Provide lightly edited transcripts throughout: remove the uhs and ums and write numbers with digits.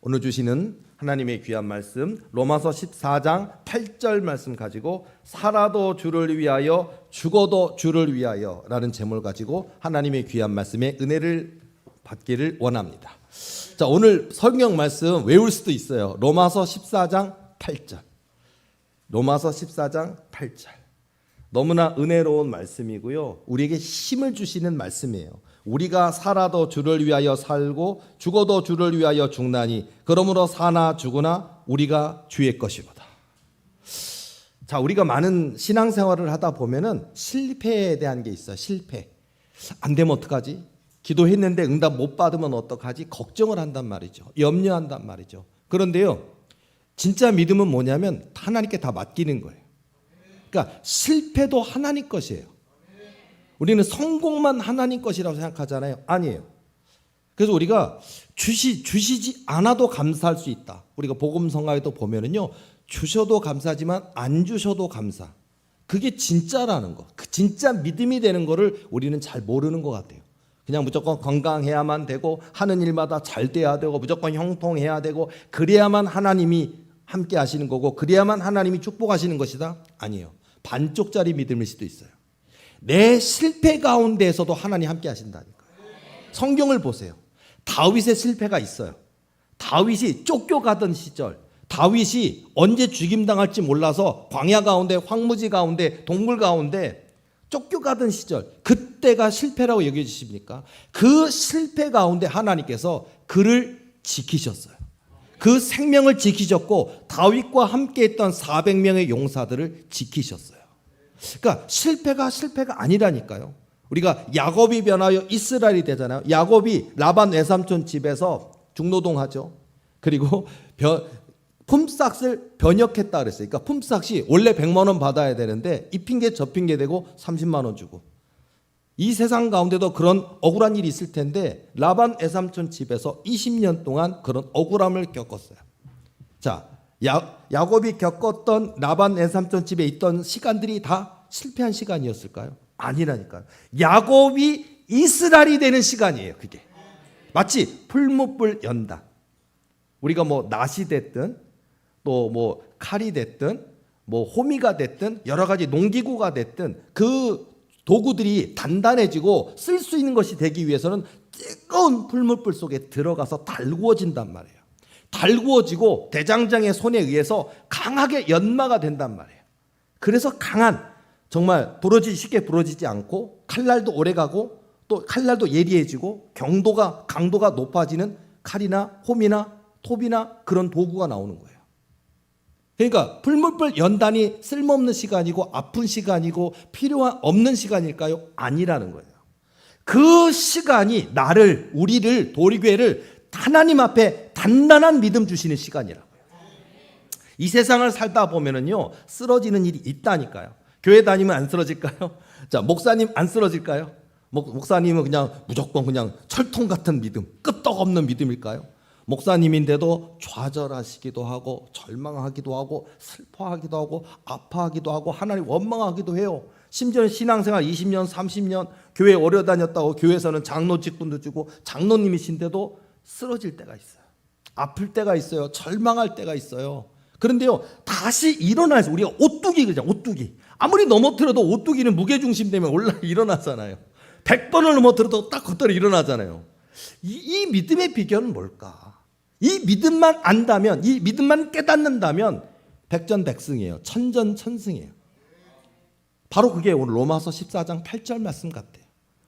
오늘 주시는 하나님의 귀한 말씀 로마서 14장 8절 말씀 가지고 살아도 주를 위하여 죽어도 주를 위하여 라는 제목을 가지고 하나님의 귀한 말씀에 은혜를 받기를 원합니다. 자, 오늘 성경 말씀 외울 수도 있어요. 로마서 14장 8절. 로마서 14장 8절. 너무나 은혜로운 말씀이고요. 우리에게 힘을 주시는 말씀이에요. 우리가 살아도 주를 위하여 살고 죽어도 주를 위하여 죽나니 그러므로 사나 죽으나 우리가 주의 것이로다. 자, 우리가 많은 신앙생활을 하다 보면은 실패에 대한 게 있어요. 실패. 안 되면 어떡하지? 기도했는데 응답 못 받으면 어떡하지? 걱정을 한단 말이죠. 염려한단 말이죠. 그런데요, 진짜 믿음은 뭐냐면 하나님께 다 맡기는 거예요. 그러니까 실패도 하나님 것이에요. 우리는 성공만 하나님 것이라고 생각하잖아요. 아니에요. 그래서 우리가 주시지 않아도 감사할 수 있다. 우리가 복음성가에도 보면은요, 주셔도 감사하지만 안 주셔도 감사. 그게 진짜라는 거. 그 진짜 믿음이 되는 거를 우리는 잘 모르는 것 같아요. 그냥 무조건 건강해야만 되고 하는 일마다 잘 돼야 되고 무조건 형통해야 되고 그래야만 하나님이 함께 하시는 거고 그래야만 하나님이 축복하시는 것이다. 아니에요. 반쪽짜리 믿음일 수도 있어요. 내 실패 가운데에서도 하나님 함께 하신다니까요. 성경을 보세요. 다윗의 실패가 있어요. 다윗이 쫓겨가던 시절, 다윗이 언제 죽임당할지 몰라서 광야 가운데, 황무지 가운데, 동굴 가운데 쫓겨가던 시절, 그때가 실패라고 여겨지십니까? 그 실패 가운데 하나님께서 그를 지키셨어요. 그 생명을 지키셨고 다윗과 함께했던 400명의 용사들을 지키셨어요. 그러니까 실패가 아니라니까요. 우리가 야곱이 변하여 이스라엘이 되잖아요. 야곱이 라반 외삼촌 집에서 중노동하죠. 그리고 품삯을 변역했다 그랬어요. 그러니까 품삯이 원래 100만 원 받아야 되는데 이 핑계 저 핑계 대고 30만 원 주고. 이 세상 가운데도 그런 억울한 일이 있을 텐데 라반 외삼촌 집에서 20년 동안 그런 억울함을 겪었어요. 자, 야곱이 겪었던 라반 외삼촌 집에 있던 시간들이 다 실패한 시간이었을까요? 아니라니까요. 야곱이 이스라엘이 되는 시간이에요. 그게 마치 풀무불 연다. 우리가 뭐 낫이 됐든 또 뭐 칼이 됐든 뭐 호미가 됐든 여러 가지 농기구가 됐든 그 도구들이 단단해지고 쓸 수 있는 것이 되기 위해서는 뜨거운 풀무불 속에 들어가서 달구어진단 말이에요. 달구어지고 대장장의 손에 의해서 강하게 연마가 된단 말이에요. 그래서 강한, 정말 쉽게 부러지지 않고 칼날도 오래가고 또 칼날도 예리해지고 강도가 높아지는 칼이나 홈이나 톱이나 그런 도구가 나오는 거예요. 그러니까 풀무불 연단이 쓸모없는 시간이고 아픈 시간이고 필요한 없는 시간일까요? 아니라는 거예요. 그 시간이 우리를 도리교회를 하나님 앞에 단단한 믿음 주시는 시간이라고요. 이 세상을 살다 보면은요, 쓰러지는 일이 있다니까요. 교회 다니면 안 쓰러질까요? 자, 목사님 안 쓰러질까요? 목사님은 그냥 무조건 그냥 철통 같은 믿음, 끄떡없는 믿음일까요? 목사님인데도 좌절하시기도 하고 절망하기도 하고 슬퍼하기도 하고 아파하기도 하고 하나님 원망하기도 해요. 심지어 신앙생활 20년 30년 교회 오래 다녔다고 교회에서는 장로 직분도 주고 장로님이신데도 쓰러질 때가 있어요. 아플 때가 있어요. 절망할 때가 있어요. 그런데요, 다시 일어나서 우리가 오뚜기 그러잖아요. 오뚜기. 아무리 넘어뜨려도 오뚜기는 무게중심 때문에 일어나잖아요. 100번을 넘어뜨려도 딱 그대로 일어나잖아요. 이 믿음의 비결은 뭘까? 이 믿음만 안다면, 이 믿음만 깨닫는다면 백전백승이에요. 천전천승이에요. 바로 그게 오늘 로마서 14장 8절 말씀 같아요.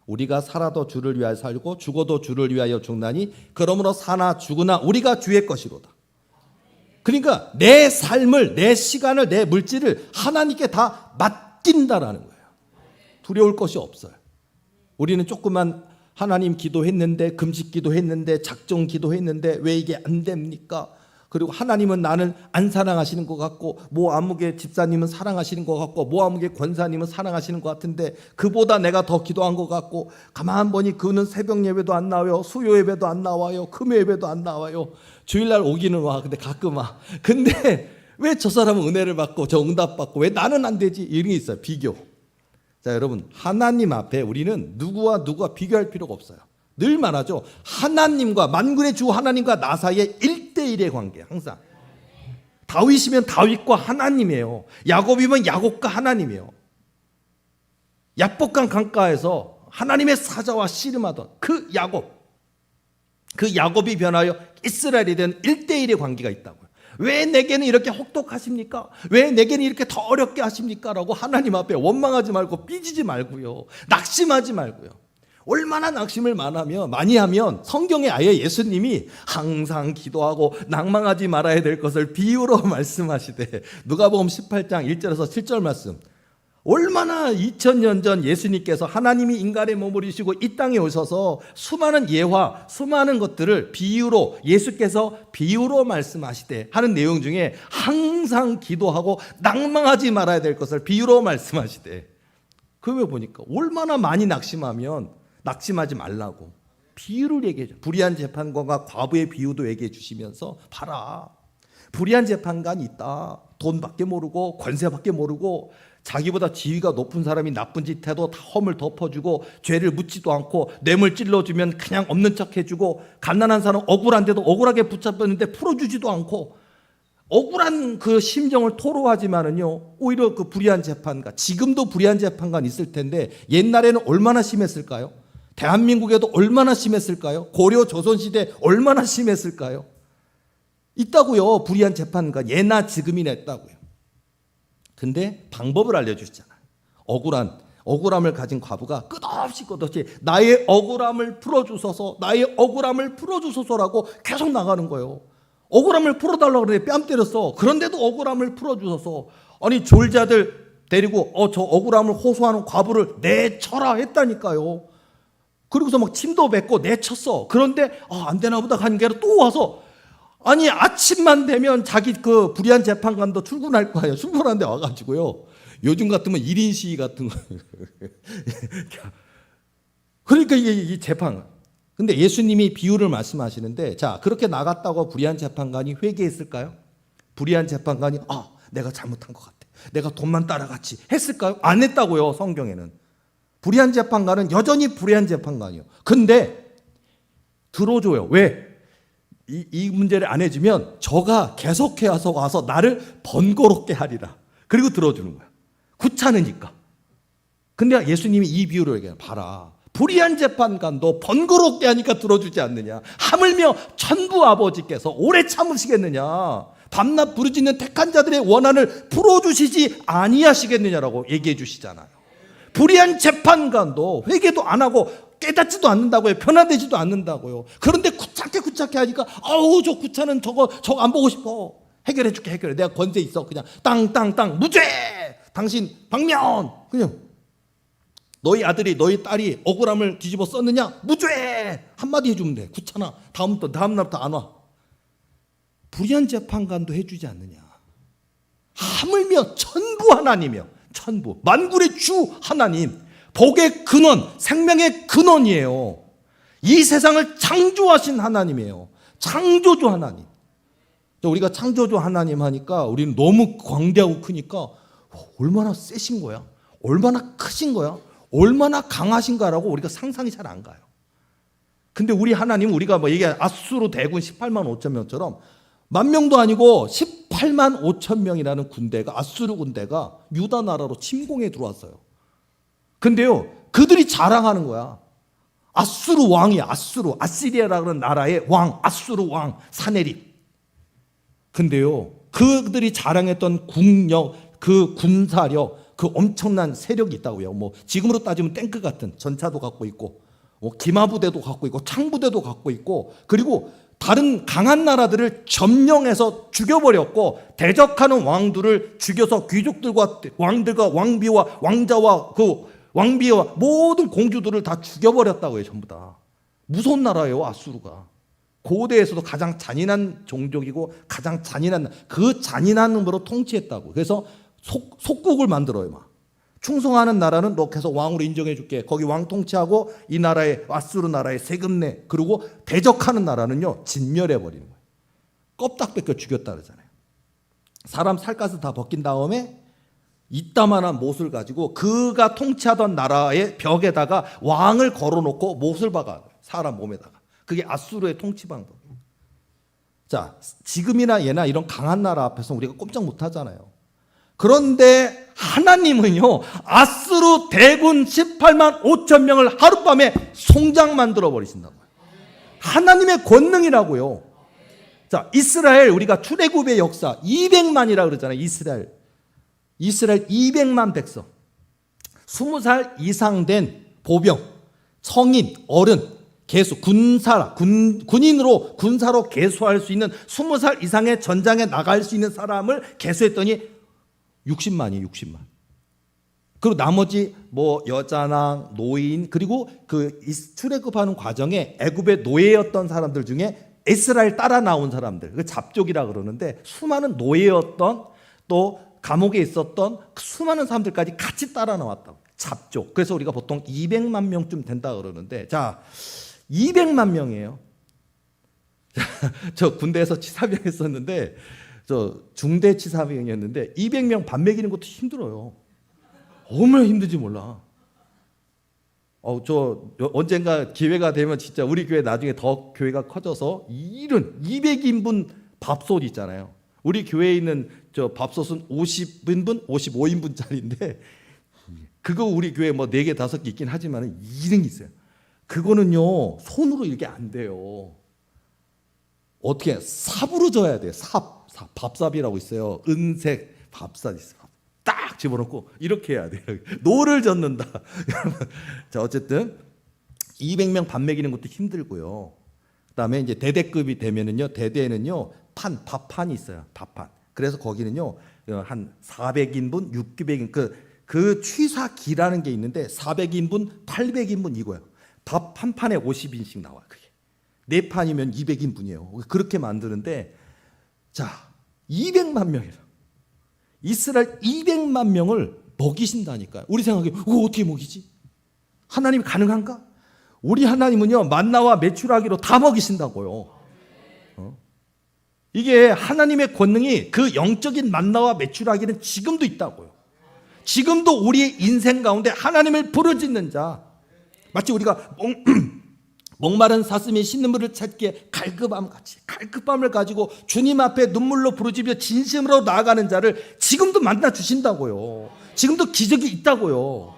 우리가 살아도 주를 위하여 살고 죽어도 주를 위하여 죽나니 그러므로 사나 죽으나 우리가 주의 것이로다. 그러니까 내 삶을, 내 시간을, 내 물질을 하나님께 다 맡긴다라는 거예요. 두려울 것이 없어요. 우리는 조그만 하나님 기도했는데, 금식 기도했는데, 작정 기도했는데 왜 이게 안 됩니까? 그리고 하나님은 나를 안 사랑하시는 것 같고, 모 아무개 집사님은 사랑하시는 것 같고, 모 아무개 권사님은 사랑하시는 것 같은데 그보다 내가 더 기도한 것 같고, 가만 보니 그는 새벽 예배도 안 나와요. 수요 예배도 안 나와요. 금요 예배도 안 나와요. 주일날 오기는 와. 근데 가끔 와. 근데 왜 저 사람은 은혜를 받고 저 응답 받고 왜 나는 안 되지? 이런 게 있어요. 비교. 자, 여러분, 하나님 앞에 우리는 누구와 비교할 필요가 없어요. 늘 말하죠. 하나님과 만군의 주 하나님과 나 사이에 1대 1대1의 관계예요. 항상 다윗이면 다윗과 하나님이에요. 야곱이면 야곱과 하나님이에요. 야복강 강가에서 하나님의 사자와 씨름하던 그 야곱이 변하여 이스라엘이 된 1대1의 관계가 있다고요. 왜 내게는 이렇게 혹독하십니까? 왜 내게는 이렇게 더 어렵게 하십니까? 라고 하나님 앞에 원망하지 말고 삐지지 말고요, 낙심하지 말고요. 얼마나 낙심을 많이 하면 성경에 아예 예수님이 항상 기도하고 낭망하지 말아야 될 것을 비유로 말씀하시되, 누가복음 18장 1절에서 7절 말씀, 얼마나 2000년 전 예수님께서 하나님이 인간의 몸을 입으시고 이 땅에 오셔서 수많은 예화, 수많은 것들을 비유로, 예수께서 비유로 말씀하시되 하는 내용 중에 항상 기도하고 낭망하지 말아야 될 것을 비유로 말씀하시되, 그왜 보니까 얼마나 많이 낙심하면 낙심하지 말라고 비유를 얘기해 줘. 불의한 재판관과 과부의 비유도 얘기해 주시면서, 봐라, 불의한 재판관이 있다. 돈밖에 모르고 권세밖에 모르고 자기보다 지위가 높은 사람이 나쁜 짓 해도 다 험을 덮어주고, 죄를 묻지도 않고, 뇌물 찔러주면 그냥 없는 척 해주고, 가난한 사람 억울한데도 억울하게 붙잡혔는데 풀어주지도 않고, 억울한 그 심정을 토로하지만은요, 오히려 그 불의한 재판관, 지금도 불의한 재판관 있을 텐데 옛날에는 얼마나 심했을까요? 대한민국에도 얼마나 심했을까요? 고려 조선시대 얼마나 심했을까요? 있다고요. 불의한 재판관, 예나 지금이나 있다고요. 근데 방법을 알려주시잖아요. 억울함을 가진 과부가 끝없이 나의 억울함을 풀어주소서, 나의 억울함을 풀어주소서라고 계속 나가는 거예요. 억울함을 풀어달라고 그래, 뺨 때렸어. 그런데도 억울함을 풀어주소서. 아니, 졸자들 데리고 저 억울함을 호소하는 과부를 내쳐라 했다니까요. 그리고서 막 침도 뱉고 내쳤어. 그런데 안 되나 보다 하는 게 아니라 또 와서, 아니, 아침만 되면 자기 그 불의한 재판관도 출근할 거예요. 출근하는데 와가지고요, 요즘 같으면 1인 시위 같은 거. 그러니까 이 재판관. 근데 예수님이 비유를 말씀하시는데, 자, 그렇게 나갔다고 불의한 재판관이 회개했을까요? 불의한 재판관이 내가 잘못한 것 같아, 내가 돈만 따라갔지 했을까요? 안 했다고요. 성경에는 불의한 재판관은 여전히 불의한 재판관이요. 근데 들어줘요. 왜? 이 문제를 안 해주면 저가 계속해 와서 나를 번거롭게 하리라. 그리고 들어주는 거야. 귀찮으니까. 근데 예수님이 이 비유를 얘기해요. 봐라, 불의한 재판관도 번거롭게 하니까 들어주지 않느냐. 하물며 천부 아버지께서 오래 참으시겠느냐. 밤낮 부르짖는 택한 자들의 원한을 풀어주시지 아니하시겠느냐라고 얘기해 주시잖아요. 불의한 재판관도 회개도 안 하고 깨닫지도 않는다고요. 변화되지도 않는다고요. 그런데 귀찮게 하니까 저 귀찮은 저거 안 보고 싶어. 해결해 줄게. 내가 권세 있어. 그냥 땅 무죄. 당신 방면. 그냥 너희 아들이 너희 딸이 억울함을 뒤집어 썼느냐? 무죄. 한마디 해주면 돼. 귀찮아. 다음 날부터 안 와. 불의한 재판관도 해주지 않느냐. 하물며 천부 하나님이요. 천부 만군의 주 하나님, 복의 근원, 생명의 근원이에요. 이 세상을 창조하신 하나님이에요. 창조주 하나님. 우리가 창조주 하나님 하니까 우리는 너무 광대하고 크니까 얼마나 세신 거야, 얼마나 크신 거야, 얼마나 강하신가라고 우리가 상상이 잘 안 가요. 근데 우리 하나님은 우리가 이게 아수르 대군 18만 5천 명처럼 10,000명도 아니고 18만 5천 명이라는 군대가, 아수르 군대가 유다 나라로 침공해 들어왔어요. 근데요, 그들이 자랑하는 거야. 아수르 왕이야. 아시리아라는 나라의 왕, 아수르 왕 사네립. 근데요, 그들이 자랑했던 국력, 그 군사력, 그 엄청난 세력이 있다고요. 지금으로 따지면 탱크 같은 전차도 갖고 있고, 기마부대도 갖고 있고, 창부대도 갖고 있고, 그리고 다른 강한 나라들을 점령해서 죽여버렸고, 대적하는 왕들을 죽여서 귀족들과 왕들과 왕비와 왕자와 그 왕비와 모든 공주들을 다 죽여버렸다고요. 전부 다. 무서운 나라예요, 아수르가. 고대에서도 가장 잔인한 종족이고 가장 잔인한, 그 잔인한 놈으로 통치했다고. 그래서 속국을 만들어요. 막 충성하는 나라는 너 계속 왕으로 인정해 줄게. 거기 왕 통치하고 이 나라에, 아수르 나라에 세금 내. 그리고 대적하는 나라는요, 진멸해 버리는 거예요. 껍딱 벗겨 죽였다 그러잖아요. 사람 살갗을 다 벗긴 다음에 이따만한 못을 가지고 그가 통치하던 나라의 벽에다가 왕을 걸어놓고 못을 박아, 사람 몸에다가. 그게 아수르의 통치 방법이에요. 자, 지금이나 예나 이런 강한 나라 앞에서 우리가 꼼짝 못 하잖아요. 그런데 하나님은요, 아수르 대군 18만 5천 명을 하룻밤에 송장 만들어 버리신다고요. 하나님의 권능이라고요. 자, 이스라엘, 우리가 출애굽의 역사 200만이라 그러잖아요. 이스라엘 200만 백성, 20살 이상 된 보병, 성인, 어른, 개수, 군인으로 군사로 개수할 수 있는 20살 이상의 전장에 나갈 수 있는 사람을 개수했더니 60만이 60만. 그리고 나머지 뭐 여자나 노인, 그리고 그 출애굽하는 과정에 애굽의 노예였던 사람들 중에 이스라엘 따라 나온 사람들, 그 잡족이라 그러는데 수많은 노예였던, 또 감옥에 있었던 그 수많은 사람들까지 같이 따라 나왔다고. 잡족. 그래서 우리가 보통 200만 명쯤 된다 그러는데, 자, 200만 명이에요. 저 군대에서 치사병 했었는데, 저 중대 치사병이었는데 200명 밥 먹이는 것도 힘들어요. 얼마나 힘든지 몰라. 저 언젠가 기회가 되면 진짜 우리 교회 나중에 더 교회가 커져서 200인분 밥솥 있잖아요. 우리 교회에 있는 저 밥솥은 50인분, 55인분짜리인데 그거 우리 교회 뭐 4개, 5개 있긴 하지만 2등 있어요. 그거는요, 손으로 이렇게 안 돼요. 어떻게 삽으로 져야 돼요. 밥삽이라고 있어요. 은색 밥삽 있어요. 딱 집어넣고 이렇게 해야 돼요. 노를 젓는다. 자, 어쨌든 200명 밥 먹이는 것도 힘들고요. 그다음에 이제 대대급이 되면은요, 대대에는요 밥판이 있어요. 밥판. 그래서 거기는요 한 400인분, 600인 그 취사기라는 게 있는데 400인분, 800인분 이거예요. 밥 한 판에 50인씩 나와요. 그게 4판이면 200인분이에요. 그렇게 만드는데, 자, 200만 명이라. 이스라엘 200만 명을 먹이신다니까요. 우리 생각에 이거 어떻게 먹이지? 하나님이 가능한가? 우리 하나님은요, 만나와 메추라기로 다 먹이신다고요. 이게 하나님의 권능이, 그 영적인 만나와 메추라기는 지금도 있다고요. 지금도 우리의 인생 가운데 하나님을 부르짖는 자, 마치 우리가 목마른 사슴이 씻는 물을 찾기에 갈급함 같이, 갈급함을 가지고 주님 앞에 눈물로 부르짖으며 진심으로 나아가는 자를 지금도 만나 주신다고요. 지금도 기적이 있다고요.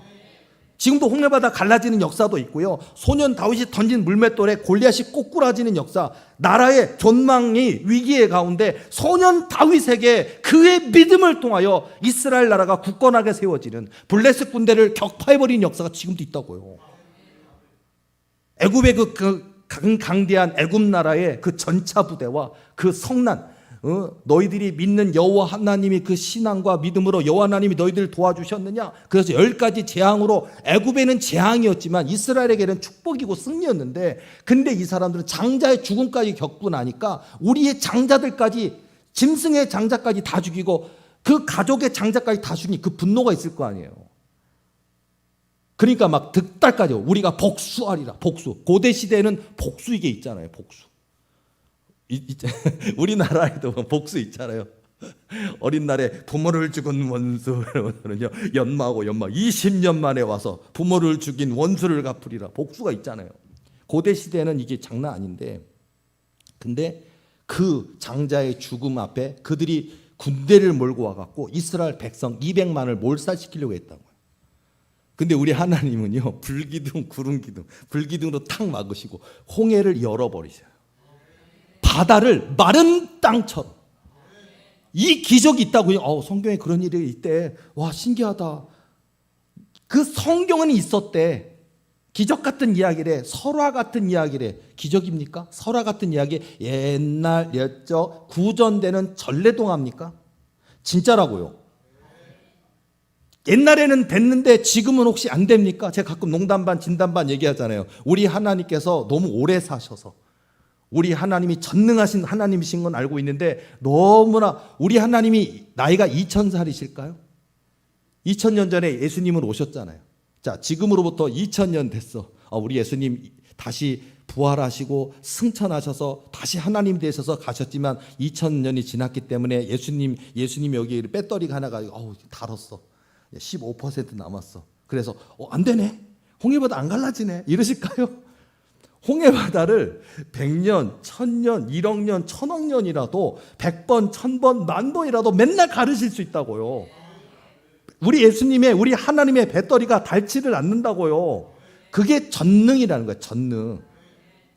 지금도 홍해바다 갈라지는 역사도 있고요. 소년 다윗이 던진 물맷돌에 골리앗이 꼬꾸라지는 역사, 나라의 존망이 위기의 가운데 소년 다윗에게 그의 믿음을 통하여 이스라엘 나라가 굳건하게 세워지는, 블레셋 군대를 격파해버린 역사가 지금도 있다고요. 애굽의 그 강대한 애굽 나라의 그 전차 부대와 그 성난, 너희들이 믿는 여호와 하나님이 그 신앙과 믿음으로 여호와 하나님이 너희들을 도와주셨느냐? 그래서 10가지 재앙으로, 애굽에는 재앙이었지만 이스라엘에게는 축복이고 승리였는데, 근데 이 사람들은 장자의 죽음까지 겪고 나니까 우리의 장자들까지, 짐승의 장자까지 다 죽이고 그 가족의 장자까지 다 죽이니 그 분노가 있을 거 아니에요. 그러니까 막 득달까지 우리가 복수하리라. 복수. 고대 시대에는 복수 이게 있잖아요. 복수. 우리나라에도 복수 있잖아요. 어린 날에 부모를 죽은 원수는요, 연마하고 20년 만에 와서 부모를 죽인 원수를 갚으리라. 복수가 있잖아요. 고대 시대에는 이게 장난 아닌데, 근데 그 장자의 죽음 앞에 그들이 군대를 몰고 와갖고 이스라엘 백성 200만을 몰살시키려고 했다고요. 근데 우리 하나님은요, 불기둥, 구름기둥, 불기둥으로 탁 막으시고 홍해를 열어버리셔요. 바다를 마른 땅처럼. 이 기적이 있다고요. 성경에 그런 일이 있대. 와, 신기하다. 그 성경은 있었대. 기적 같은 이야기래. 설화 같은 이야기래. 기적입니까? 설화 같은 이야기. 옛날 옛적 구전되는 전래동화입니까? 진짜라고요. 옛날에는 됐는데 지금은 혹시 안 됩니까? 제가 가끔 농담반 진담반 얘기하잖아요. 우리 하나님께서 너무 오래 사셔서, 우리 하나님이 전능하신 하나님이신 건 알고 있는데, 너무나 우리 하나님이 나이가 2000살이실까요? 2000년 전에 예수님은 오셨잖아요. 자, 지금으로부터 2000년 됐어. 우리 예수님 다시 부활하시고 승천하셔서 다시 하나님 되셔서 가셨지만 2000년이 지났기 때문에 예수님 여기 배터리가 하나가 닳았어. 15% 남았어. 그래서 안 되네. 홍해보다 안 갈라지네. 이러실까요? 홍해바다를 100년, 1000년, 1억 년, 1000억 년이라도 100번, 1000번, 10,000번이라도 맨날 가르실 수 있다고요. 우리 예수님의, 우리 하나님의 배터리가 닳지를 않는다고요. 그게 전능이라는 거예요. 전능.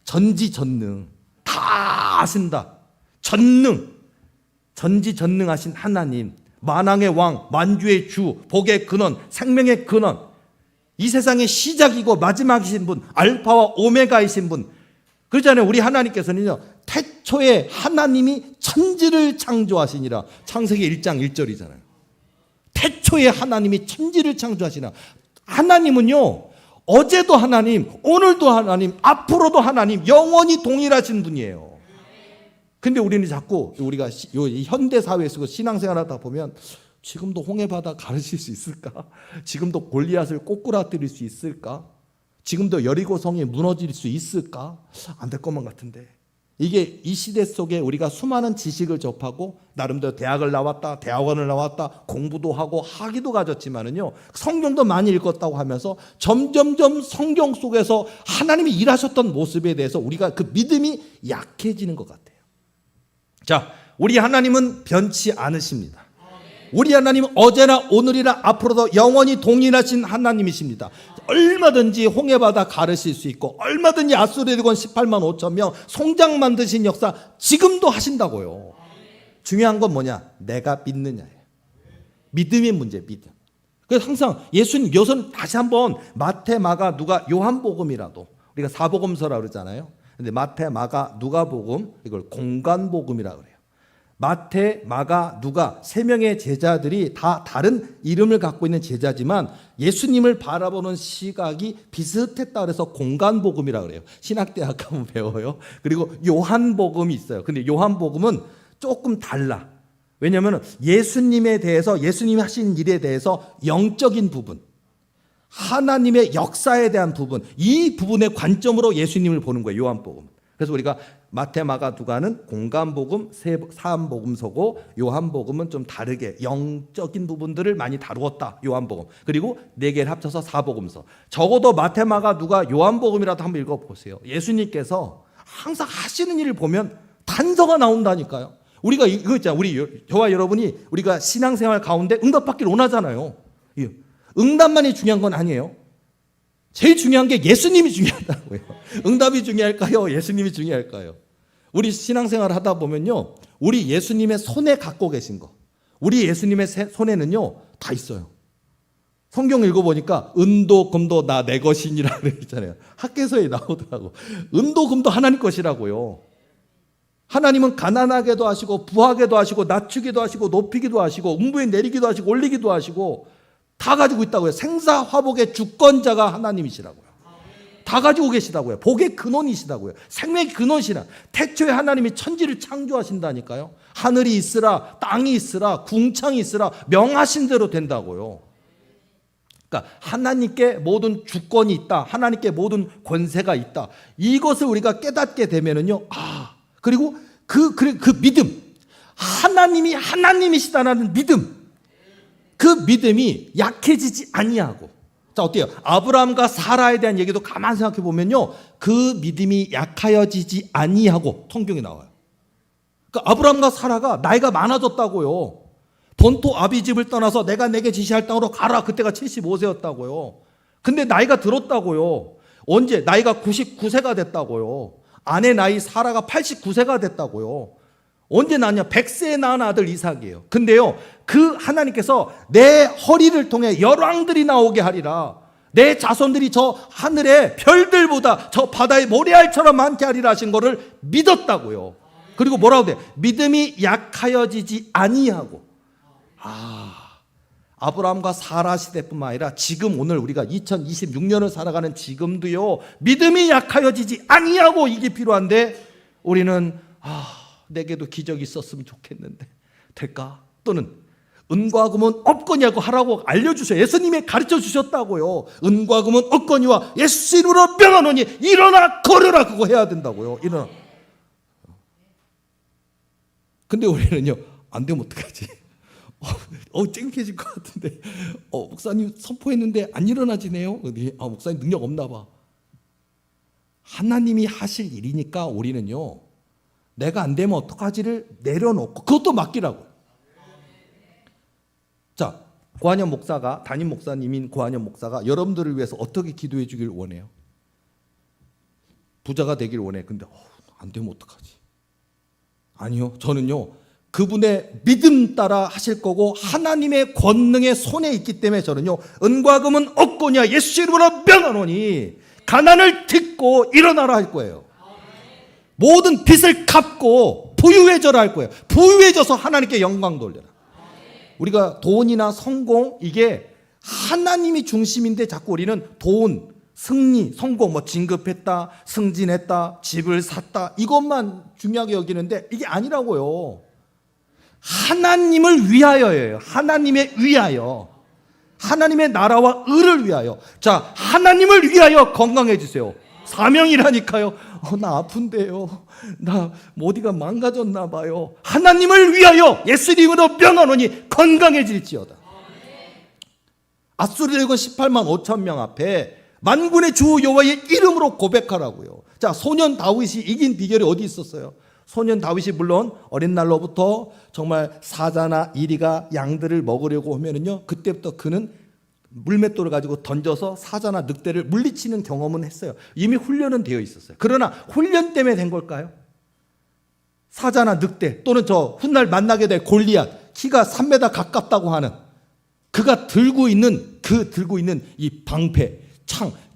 전지전능. 다 아신다. 전능. 전지전능하신 하나님, 만왕의 왕, 만주의 주, 복의 근원, 생명의 근원, 이 세상의 시작이고 마지막이신 분, 알파와 오메가이신 분. 그렇잖아요. 우리 하나님께서는요, 태초에 하나님이 천지를 창조하시니라. 창세기 1장 1절이잖아요. 태초에 하나님이 천지를 창조하시나. 하나님은요, 어제도 하나님, 오늘도 하나님, 앞으로도 하나님, 영원히 동일하신 분이에요. 근데 우리는 자꾸 우리가 현대 사회에서 신앙생활 하다 보면 지금도 홍해바다 가르칠 수 있을까? 지금도 골리앗을 꼬꾸라뜨릴 수 있을까? 지금도 여리고성이 무너질 수 있을까? 안 될 것만 같은데. 이게 이 시대 속에 우리가 수많은 지식을 접하고 나름대로 대학을 나왔다, 대학원을 나왔다, 공부도 하고 학위도 가졌지만은요, 성경도 많이 읽었다고 하면서 점점점 성경 속에서 하나님이 일하셨던 모습에 대해서 우리가 그 믿음이 약해지는 것 같아요. 자, 우리 하나님은 변치 않으십니다. 우리 하나님은 어제나 오늘이나 앞으로도 영원히 동일하신 하나님이십니다. 얼마든지 홍해바다 가르실 수 있고 얼마든지 아수르대군 18만 5천 명 송장 만드신 역사 지금도 하신다고요. 중요한 건 뭐냐? 내가 믿느냐예요. 믿음의 문제, 믿음. 그래서 항상 예수님, 요선 다시 한번 마태, 마가, 누가, 요한복음이라도 우리가 사복음서라고 그러잖아요. 근데 마태, 마가, 누가복음, 이걸 공간복음이라고 그래요. 마태, 마가, 누가 세 명의 제자들이 다 다른 이름을 갖고 있는 제자지만 예수님을 바라보는 시각이 비슷했다 그래서 공간복음이라고 그래요. 신학대학 가면 배워요. 그리고 요한복음이 있어요. 근데 요한복음은 조금 달라. 왜냐하면 예수님에 대해서, 예수님이 하신 일에 대해서 영적인 부분, 하나님의 역사에 대한 부분, 이 부분의 관점으로 예수님을 보는 거예요. 요한복음. 그래서 우리가 마태, 마가, 누가는 공간복음, 사복음서고 요한복음은 좀 다르게 영적인 부분들을 많이 다루었다. 요한복음. 그리고 4개를 합쳐서 사복음서. 적어도 마태, 마가, 누가, 요한복음이라도 한번 읽어보세요. 예수님께서 항상 하시는 일을 보면 단서가 나온다니까요. 우리가 이거 있잖아요. 저와 여러분이 우리가 신앙생활 가운데 응답받기를 원하잖아요. 응답만이 중요한 건 아니에요. 제일 중요한 게 예수님이 중요하다고요. 응답이 중요할까요? 예수님이 중요할까요? 우리 신앙생활을 하다 보면요, 우리 예수님의 손에 갖고 계신 거, 우리 예수님의 손에는요 다 있어요. 성경 읽어보니까 은도 금도 나 내 것이니라 그랬잖아요. 학개서에 나오더라고. 은도 금도 하나님 것이라고요. 하나님은 가난하게도 하시고 부하게도 하시고 낮추기도 하시고 높이기도 하시고 음부에 내리기도 하시고 올리기도 하시고 다 가지고 있다고요. 생사화복의 주권자가 하나님이시라고요. 다 가지고 계시다고요. 복의 근원이시다고요. 생명의 근원이시라. 태초에 하나님이 천지를 창조하신다니까요. 하늘이 있으라, 땅이 있으라, 궁창이 있으라, 명하신 대로 된다고요. 그러니까 하나님께 모든 주권이 있다. 하나님께 모든 권세가 있다. 이것을 우리가 깨닫게 되면은요. 그리고 그 믿음, 하나님이 하나님이시다라는 믿음, 그 믿음이 약해지지 아니하고. 자, 어때요? 아브라함과 사라에 대한 얘기도 가만 생각해 보면요, 그 믿음이 약하여지지 아니하고 성경에 나와요. 그러니까 아브라함과 사라가 나이가 많아졌다고요. 본토 아비집을 떠나서 내가 내게 지시할 땅으로 가라. 그때가 75세였다고요. 근데 나이가 들었다고요. 언제? 나이가 99세가 됐다고요. 아내 나이 사라가 89세가 됐다고요. 언제 낳았냐? 100세에 낳은 아들 이삭이에요. 근데요, 그 하나님께서 내 허리를 통해 열왕들이 나오게 하리라. 내 자손들이 저 하늘의 별들보다 저 바다의 모래알처럼 많게 하리라 하신 거를 믿었다고요. 그리고 뭐라고 돼? 믿음이 약하여지지 아니하고. 아브라함과 사라 시대뿐만 아니라 지금 오늘 우리가 2026년을 살아가는 지금도요, 믿음이 약하여지지 아니하고 이게 필요한데 우리는 내게도 기적이 있었으면 좋겠는데 될까? 또는 은과 금은 없거니하고 하라고 알려주셔요. 예수님이 가르쳐 주셨다고요. 은과 금은 없거니와 예수 이름으로 명하노니 일어나 걸으라. 그거 해야 된다고요. 일어나. 근데 우리는요, 안 되면 어떡하지? 쨍해질 것 같은데 목사님 선포했는데 안 일어나지네요. 목사님 능력 없나 봐. 하나님이 하실 일이니까 우리는요, 내가 안 되면 어떡하지를 내려놓고 그것도 맡기라고. 자, 고한현 목사가, 담임 목사님인 고한현 목사가 여러분들을 위해서 어떻게 기도해 주길 원해요? 부자가 되길 원해. 근데 안 되면 어떡하지? 아니요, 저는요, 그분의 믿음 따라 하실 거고 하나님의 권능의 손에 있기 때문에 저는요, 은과 금은 없거니와 예수 이름으로 명하노니 가난을 딛고 일어나라 할 거예요. 모든 빚을 갚고 부유해져라 할 거예요. 부유해져서 하나님께 영광 돌려라. 우리가 돈이나 성공, 이게 하나님이 중심인데 자꾸 우리는 돈, 승리, 성공, 뭐 진급했다, 승진했다, 집을 샀다, 이것만 중요하게 여기는데 이게 아니라고요. 하나님을 위하여예요. 하나님의 위하여. 하나님의 나라와 의를 위하여. 자, 하나님을 위하여 건강해지세요. 사명이라니까요. 나 아픈데요. 나 어디가 망가졌나 봐요. 하나님을 위하여 예수님으로 명하노니 건강해질지어다. 앗수르 대군 18만 5천 명 앞에 만군의 주 여호와의 이름으로 고백하라고요. 자, 소년 다윗이 이긴 비결이 어디 있었어요? 소년 다윗이 물론 어린 날로부터 정말 사자나 이리가 양들을 먹으려고 하면은요, 그때부터 그는 물맷돌을 가지고 던져서 사자나 늑대를 물리치는 경험은 했어요. 이미 훈련은 되어 있었어요. 그러나 훈련 때문에 된 걸까요? 사자나 늑대 또는 저 훗날 만나게 될 골리앗, 키가 3m 가깝다고 하는 그가 들고 있는 이 방패,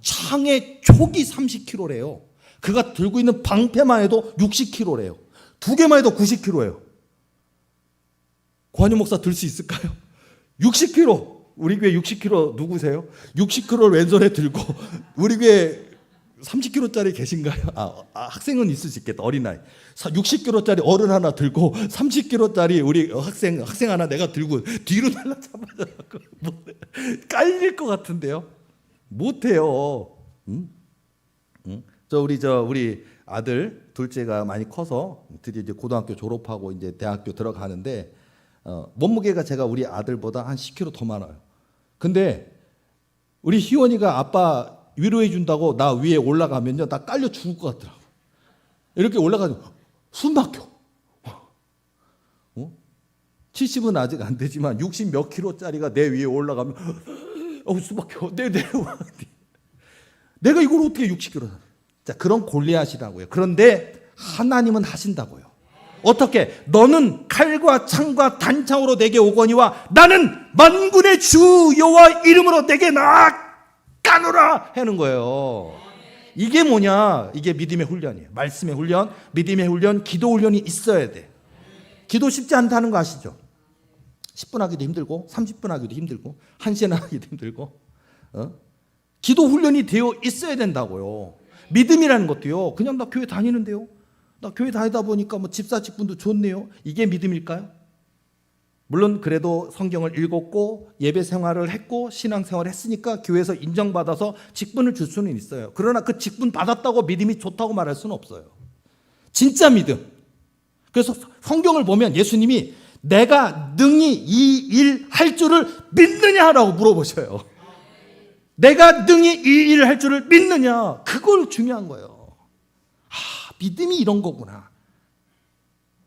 창의 촉이 30kg래요. 그가 들고 있는 방패만 해도 60kg래요. 두 개만 해도 90kg예요. 고한현 목사 들 수 있을까요? 60kg. 우리 교회 60kg 누구세요? 60kg를 왼손에 들고 우리 교회 30kg짜리 계신가요? 학생은 있을 수 있겠다. 어린아이 60kg짜리 어른 하나 들고 30kg짜리 우리 학생 하나 내가 들고 뒤로 날라잡아서 깔릴 것 같은데요. 못해요. 우리 아들 둘째가 많이 커서 드디어 이제 고등학교 졸업하고 이제 대학교 들어가는데 몸무게가 제가 우리 아들보다 한 10kg 더 많아요. 근데 우리 희원이가 아빠 위로해 준다고 나 위에 올라가면요, 나 깔려 죽을 것 같더라고. 이렇게 올라가서 숨 막혀. 70은 아직 안 되지만 60 몇 킬로짜리가 내 위에 올라가면 숨 막혀. 내려와. 내가 이걸 어떻게 60kg? 자, 그런 골리앗이라고요. 그런데 하나님은 하신다고요. 어떻게? 너는 칼과 창과 단창으로 내게 오거니와 나는 만군의 주 여호와 이름으로 내게 나아가노라 하는 거예요. 이게 뭐냐? 이게 믿음의 훈련이에요. 말씀의 훈련, 믿음의 훈련, 기도 훈련이 있어야 돼. 기도 쉽지 않다는 거 아시죠? 10분 하기도 힘들고 30분 하기도 힘들고 1시간 하기도 힘들고 기도 훈련이 되어 있어야 된다고요. 믿음이라는 것도요, 그냥 나 교회 다니는데요, 나 교회 다니다 보니까 뭐 집사 직분도 좋네요, 이게 믿음일까요? 물론 그래도 성경을 읽었고 예배 생활을 했고 신앙 생활을 했으니까 교회에서 인정받아서 직분을 줄 수는 있어요. 그러나 그 직분 받았다고 믿음이 좋다고 말할 수는 없어요. 진짜 믿음. 그래서 성경을 보면 예수님이 내가 능히 이 일 할 줄을 믿느냐라고 물어보셔요. 내가 능히 이 일을 할 줄을 믿느냐, 그걸 중요한 거예요. 믿음이 이런 거구나.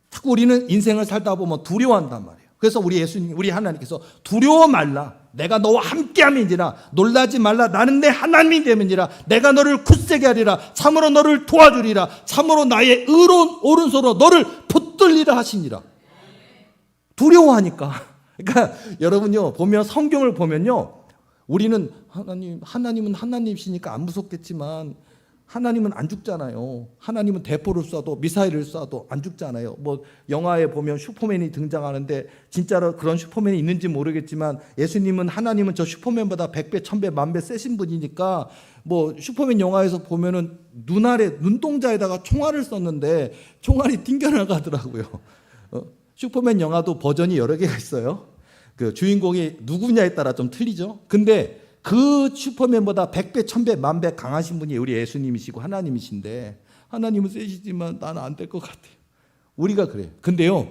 자꾸 우리는 인생을 살다 보면 두려워한단 말이에요. 그래서 우리 예수님, 우리 하나님께서 두려워 말라, 내가 너와 함께함인지라, 놀라지 말라, 나는 내 하나님이 됨인지라, 내가 너를 굳세게 하리라, 참으로 너를 도와주리라, 참으로 나의 의로운 오른손으로 너를 붙들리라 하시니라. 두려워하니까. 그러니까 여러분요, 보면 성경을 보면요, 우리는 하나님은 하나님이시니까 안 무섭겠지만 하나님은 안 죽잖아요. 하나님은 대포를 쏴도 미사일을 쏴도 안 죽잖아요. 뭐 영화에 보면 슈퍼맨이 등장하는데 진짜로 그런 슈퍼맨이 있는지 모르겠지만 예수님은, 하나님은 저 슈퍼맨보다 100배, 1000배, 10,000배 세신 분이니까 뭐 슈퍼맨 영화에서 보면은 눈동자에다가 총알을 쐈는데 총알이 튕겨나가더라고요. 슈퍼맨 영화도 버전이 여러 개가 있어요. 그 주인공이 누구냐에 따라 좀 틀리죠. 근데 그 슈퍼맨보다 100배, 1000배, 10,000배 강하신 분이 우리 예수님이시고 하나님이신데, 하나님은 세시지만 나는 안 될 것 같아요. 우리가 그래요. 근데요,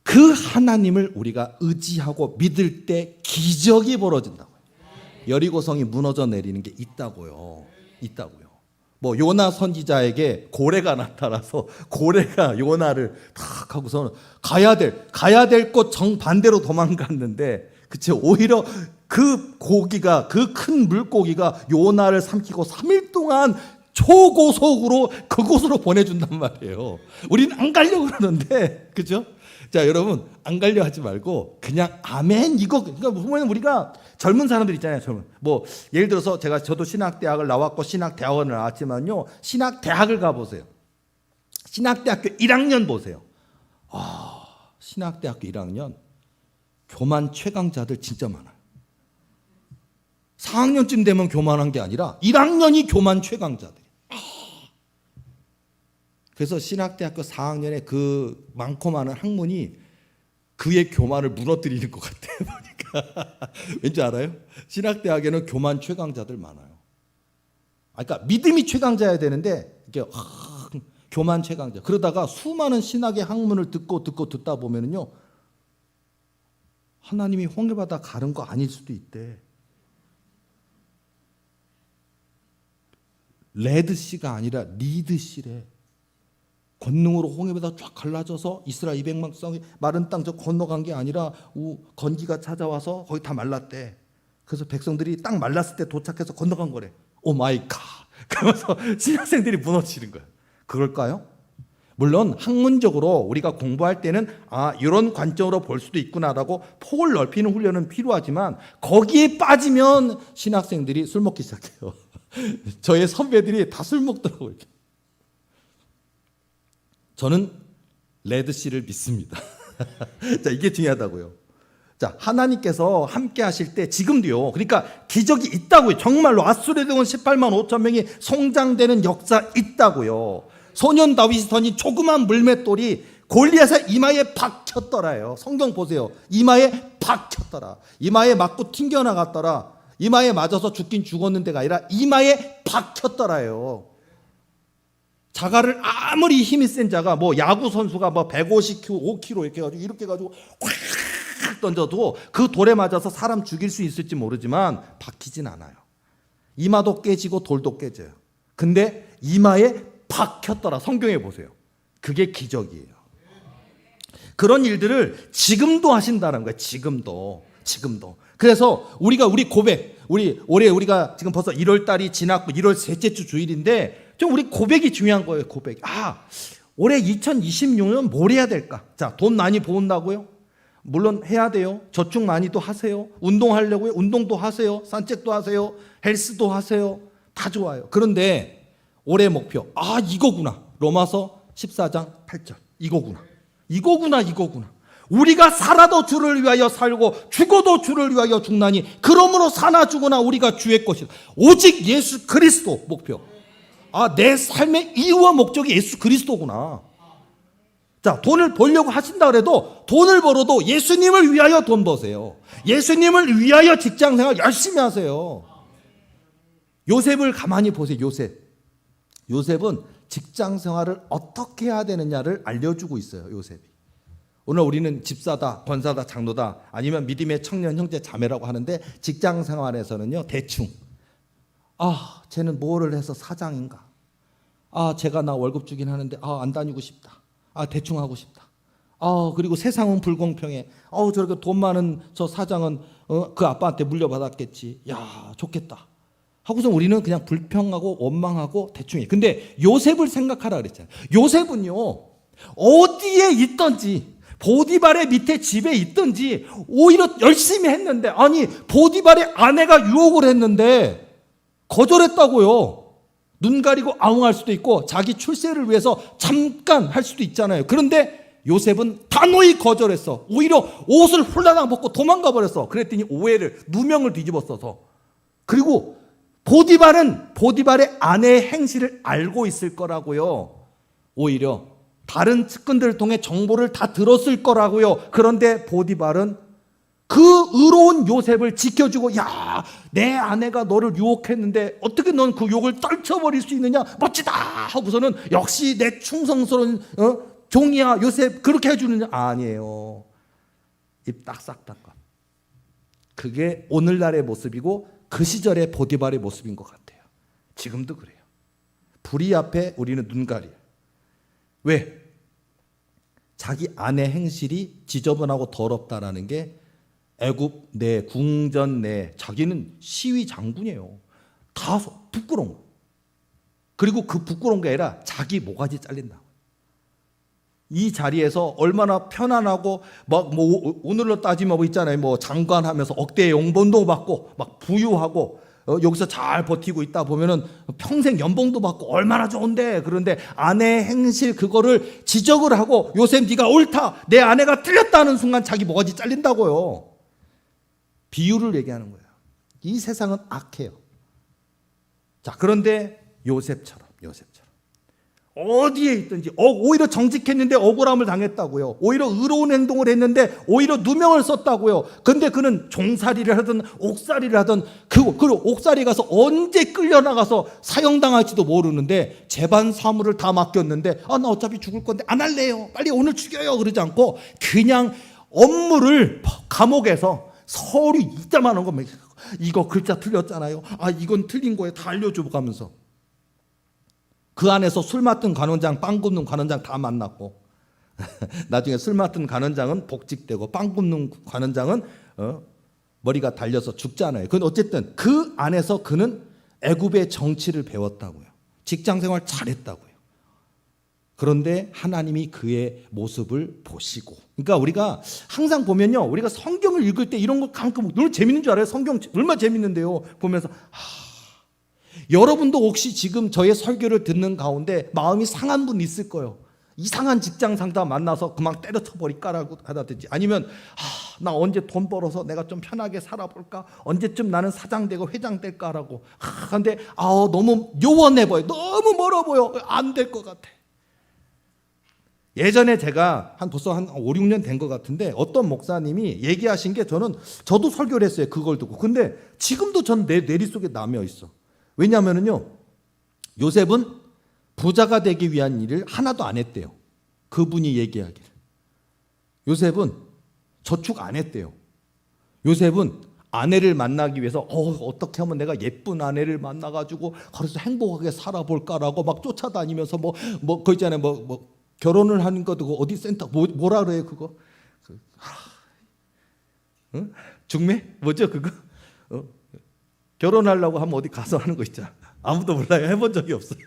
그 하나님을 우리가 의지하고 믿을 때 기적이 벌어진다고요. 여리고성이 무너져 내리는 게 있다고요. 있다고요. 뭐 요나 선지자에게 고래가 나타나서 고래가 요나를 탁 하고서 가야 될 곳 정반대로 도망갔는데, 그치? 오히려 그 고기가, 그 큰 물고기가 요나를 삼키고 3일 동안 초고속으로 그곳으로 보내준단 말이에요. 우리는 안 가려고 그러는데, 그죠? 자, 여러분, 안 가려 하지 말고 그냥 아멘 이거. 그러니까 보면 우리가 젊은 사람들 있잖아요. 뭐 예를 들어서 저도 신학대학을 나왔고 신학대학원을 나왔지만요, 신학대학을 가보세요. 신학대학교 1학년 보세요. 신학대학교 1학년 교만 최강자들 진짜 많아요. 4학년쯤 되면 교만한 게 아니라 1학년이 교만 최강자들. 그래서 신학대학교 4학년에 그 많고 많은 학문이 그의 교만을 무너뜨리는 것 같아요. 보니까. 왠지 알아요? 신학대학에는 교만 최강자들 많아요. 그러니까 믿음이 최강자여야 되는데 이게 교만 최강자. 그러다가 수많은 신학의 학문을 듣다 보면은요, 하나님이 홍해바다 가른 거 아닐 수도 있대. 레드시가 아니라 리드시래. 권능으로 홍해바다 쫙 갈라져서 이스라엘 200만 성이 마른 땅 저 건너간 게 아니라 건기가 찾아와서 거기 다 말랐대. 그래서 백성들이 딱 말랐을 때 도착해서 건너간 거래. 오 마이 갓. 그러면서 신학생들이 무너지는 거야. 그럴까요? 물론 학문적으로 우리가 공부할 때는 이런 관점으로 볼 수도 있구나라고 폭을 넓히는 훈련은 필요하지만, 거기에 빠지면 신학생들이 술 먹기 시작해요. 저의 선배들이 다 술 먹더라고요. 저는 레드씨를 믿습니다. 자, 이게 중요하다고요. 자, 하나님께서 함께 하실 때 지금도요. 그러니까 기적이 있다고요. 정말로 아수르대군 18만 5천 명이 성장되는 역사 있다고요. 소년 다윗이 던진 조그만 물맷돌이 골리앗의 이마에 박혔더라요. 성경 보세요. 이마에 박혔더라. 이마에 맞고 튕겨나갔더라. 이마에 맞아서 죽긴 죽었는데가 아니라 이마에 박혔더라요. 자갈을 아무리 힘이 센 자가, 뭐 야구 선수가 뭐 150kg, 5kg 이렇게 해가지고 확 던져도 그 돌에 맞아서 사람 죽일 수 있을지 모르지만 박히진 않아요. 이마도 깨지고 돌도 깨져요. 근데 이마에 박혔더라. 성경에 보세요. 그게 기적이에요. 그런 일들을 지금도 하신다는 거예요. 지금도. 그래서 우리 고백, 올해 우리가 지금 벌써 1월 달이 지났고 1월 셋째 주 주일인데, 좀 우리 고백이 중요한 거예요. 고백. 올해 2026년 뭘 해야 될까? 자, 돈 많이 모은다고요? 물론 해야 돼요. 저축 많이도 하세요. 운동하려고요? 운동도 하세요. 산책도 하세요. 헬스도 하세요. 다 좋아요. 그런데 올해 목표, 이거구나. 로마서 14장 8절. 이거구나. 우리가 살아도 주를 위하여 살고 죽어도 주를 위하여 죽나니 그러므로 사나 죽으나 우리가 주의 것이다. 오직 예수 그리스도 목표. 내 삶의 이유와 목적이 예수 그리스도구나. 자, 돈을 벌려고 하신다 그래도 돈을 벌어도 예수님을 위하여 돈 버세요. 예수님을 위하여 직장생활 열심히 하세요. 요셉을 가만히 보세요. 요셉은 직장생활을 어떻게 해야 되느냐를 알려주고 있어요. 요셉이. 오늘 우리는 집사다, 권사다, 장로다, 아니면 믿음의 청년 형제 자매라고 하는데, 직장생활에서는요, 대충 쟤는 뭐를 해서 사장인가? 제가 나 월급 주긴 하는데 안 다니고 싶다. 대충 하고 싶다. 그리고 세상은 불공평해. 저렇게 돈 많은 저 사장은 그 아빠한테 물려받았겠지. 야, 좋겠다. 하고서 우리는 그냥 불평하고 원망하고 대충 해. 근데 요셉을 생각하라 그랬잖아요. 요셉은요, 어디에 있든지, 보디발의 밑에 집에 있든지 오히려 열심히 했는데, 보디발의 아내가 유혹을 했는데 거절했다고요. 눈 가리고 아웅할 수도 있고 자기 출세를 위해서 잠깐 할 수도 있잖아요. 그런데 요셉은 단호히 거절했어. 오히려 옷을 홀라당 벗고 도망가 버렸어. 그랬더니 누명을 뒤집어 써서. 그리고 보디발의 아내의 행실을 알고 있을 거라고요. 오히려 다른 측근들을 통해 정보를 다 들었을 거라고요. 그런데 보디발은 그 의로운 요셉을 지켜주고, 야, 내 아내가 너를 유혹했는데 어떻게 넌 그 유혹을 떨쳐버릴 수 있느냐? 멋지다 하고서는 역시 내 충성스러운 종이야 요셉, 그렇게 해주느냐? 아니에요. 입 딱싹. 그게 오늘날의 모습이고 그 시절의 보디발의 모습인 것 같아요. 지금도 그래요. 불의 앞에 우리는 눈가리. 왜? 자기 아내 행실이 지저분하고 더럽다라는 게 애굽 내 궁전 내 자기는 시위 장군이에요. 다 부끄러운 거. 그리고 그 부끄러운 게 아니라 자기 모가지 잘린다. 이 자리에서 얼마나 편안하고 막 뭐 오늘로 따지면 뭐 있잖아요. 뭐 장관하면서 억대 용돈도 받고 막 부유하고 여기서 잘 버티고 있다 보면은 평생 연봉도 받고 얼마나 좋은데, 그런데 아내 행실 그거를 지적을 하고 요셉 네가 옳다, 내 아내가 틀렸다는 순간 자기 모가지 잘린다고요. 비유를 얘기하는 거예요. 이 세상은 악해요. 자, 그런데 요셉처럼 어디에 있든지 오히려 정직했는데 억울함을 당했다고요. 오히려 의로운 행동을 했는데 오히려 누명을 썼다고요. 근데 그는 종살이를 하든 옥살이를 하든 그리고 옥살이 가서 언제 끌려나가서 사형당할지도 모르는데 재반 사무를 다 맡겼는데 나 어차피 죽을 건데 안 할래요. 빨리 오늘 죽여요. 그러지 않고 그냥 업무를 감옥에서 서류 이따만한 거 이거 글자 틀렸잖아요. 이건 틀린 거예요. 다 알려주고 가면서 그 안에서 술 맡은 관원장, 빵 굽는 관원장 다 만났고 나중에 술 맡은 관원장은 복직되고 빵 굽는 관원장은 머리가 달려서 죽잖아요. 그건 어쨌든 그 안에서 그는 애굽의 정치를 배웠다고요. 직장생활 잘했다고요. 그런데 하나님이 그의 모습을 보시고, 그러니까 우리가 항상 보면요, 우리가 성경을 읽을 때 이런 거 가끔 너무 재밌는 줄 알아요. 성경 얼마나 재밌는데요. 보면서 여러분도 혹시 지금 저의 설교를 듣는 가운데 마음이 상한 분 있을 거예요. 이상한 직장 상사 만나서 그만 때려쳐 버릴까라고 하다든지, 아니면 나 언제 돈 벌어서 내가 좀 편하게 살아볼까, 언제쯤 나는 사장 되고 회장 될까라고. 근데 너무 요원해 보여, 너무 멀어 보여, 안 될 것 같아. 예전에 제가 벌써 한 5, 6년 된 것 같은데 어떤 목사님이 얘기하신 게 저도 설교를 했어요. 그걸 듣고. 근데 지금도 전 내 머릿속에 남아 있어. 왜냐하면요, 요셉은 부자가 되기 위한 일을 하나도 안 했대요. 그분이 얘기하기를. 요셉은 저축 안 했대요. 요셉은 아내를 만나기 위해서 어떻게 하면 내가 예쁜 아내를 만나가지고 거기서 행복하게 살아볼까라고 막 쫓아다니면서 그거 있잖아요. 결혼을 하는 것도 어디 센터 뭐라 그래요 그거? 중매? 뭐죠 그거? 결혼하려고 하면 어디 가서 하는 거 있잖아. 아무도 몰라요. 해본 적이 없어요.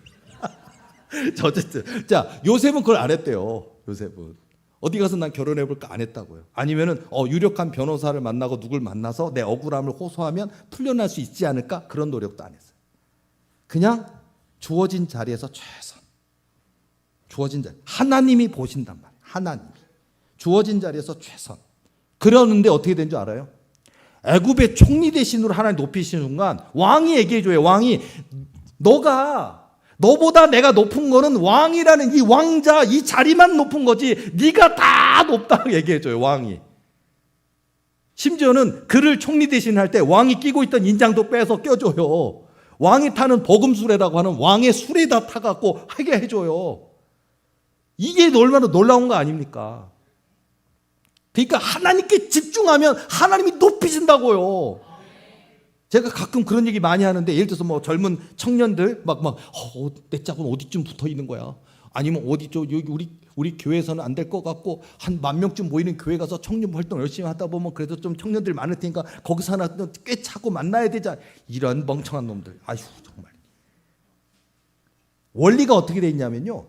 어쨌든 자, 요셉은 그걸 안 했대요. 요셉은 어디 가서 난 결혼해볼까 안 했다고요. 아니면은 유력한 변호사를 만나고 누굴 만나서 내 억울함을 호소하면 풀려날 수 있지 않을까, 그런 노력도 안 했어요. 그냥 주어진 자리에서 최선. 주어진 자리, 하나님이 보신단 말이에요. 하나님이 주어진 자리에서 최선. 그러는데 어떻게 된 줄 알아요? 애굽의 총리 대신으로 하나님 높이신 순간 왕이 얘기해줘요. 왕이 너보다 내가 높은 거는 왕이라는 이 왕자, 이 자리만 높은 거지 네가 다 높다고 얘기해줘요. 왕이. 심지어는 그를 총리 대신 할 때 왕이 끼고 있던 인장도 빼서 껴줘요. 왕이 타는 버금수레라고 하는 왕의 수레다 타갖고 하게 해줘요. 이게 얼마나 놀라운 거 아닙니까? 그러니까 하나님께 집중하면 하나님이 높이신다고요. 제가 가끔 그런 얘기 많이 하는데, 예를 들어서 젊은 청년들 내 짝은 어디쯤 붙어 있는 거야? 아니면 여기 우리 교회에서는 안 될 것 같고 한 10,000명쯤 모이는 교회 가서 청년 활동 열심히 하다 보면 그래도 좀 청년들이 많을 테니까 거기서 하나 꽤 차고 만나야 되잖아. 이런 멍청한 놈들. 정말. 원리가 어떻게 돼 있냐면요,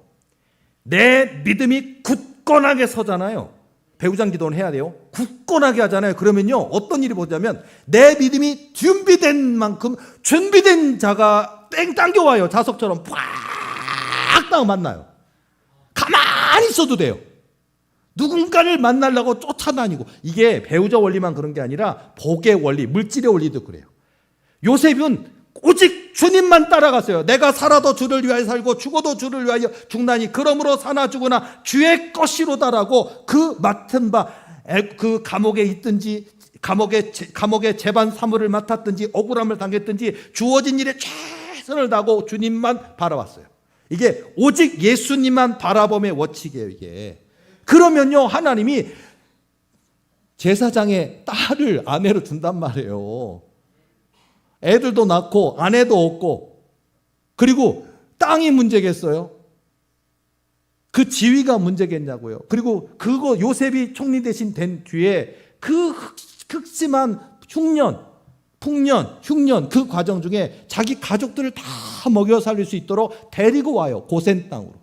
내 믿음이 굳건하게 서잖아요. 배우장 기도는 해야 돼요. 굳건하게 하잖아요. 그러면요, 어떤 일이 보자면 내 믿음이 준비된 만큼 준비된 자가 땡 당겨와요. 자석처럼 팍 만나요. 가만히 있어도 돼요. 누군가를 만나려고 쫓아다니고. 이게 배우자 원리만 그런 게 아니라 복의 원리, 물질의 원리도 그래요. 요셉은 오직 주님만 따라갔어요. 내가 살아도 주를 위하여 살고 죽어도 주를 위하여 죽나니 그러므로 사나 죽으나 주의 것이로다라고 그 맡은 바, 그 감옥에 있든지 감옥의 재반 사무를 맡았든지 억울함을 당했든지 주어진 일에 최선을 다하고 주님만 바라왔어요. 이게 오직 예수님만 바라봄의 원칙이에요. 이게. 그러면요, 하나님이 제사장의 딸을 아내로 준단 말이에요. 애들도 낳고 아내도 없고, 그리고 땅이 문제겠어요? 그 지위가 문제겠냐고요. 그리고 그거 요셉이 총리 대신 된 뒤에 그 극심한 흉년, 풍년, 흉년 그 과정 중에 자기 가족들을 다 먹여 살릴 수 있도록 데리고 와요. 고센 땅으로.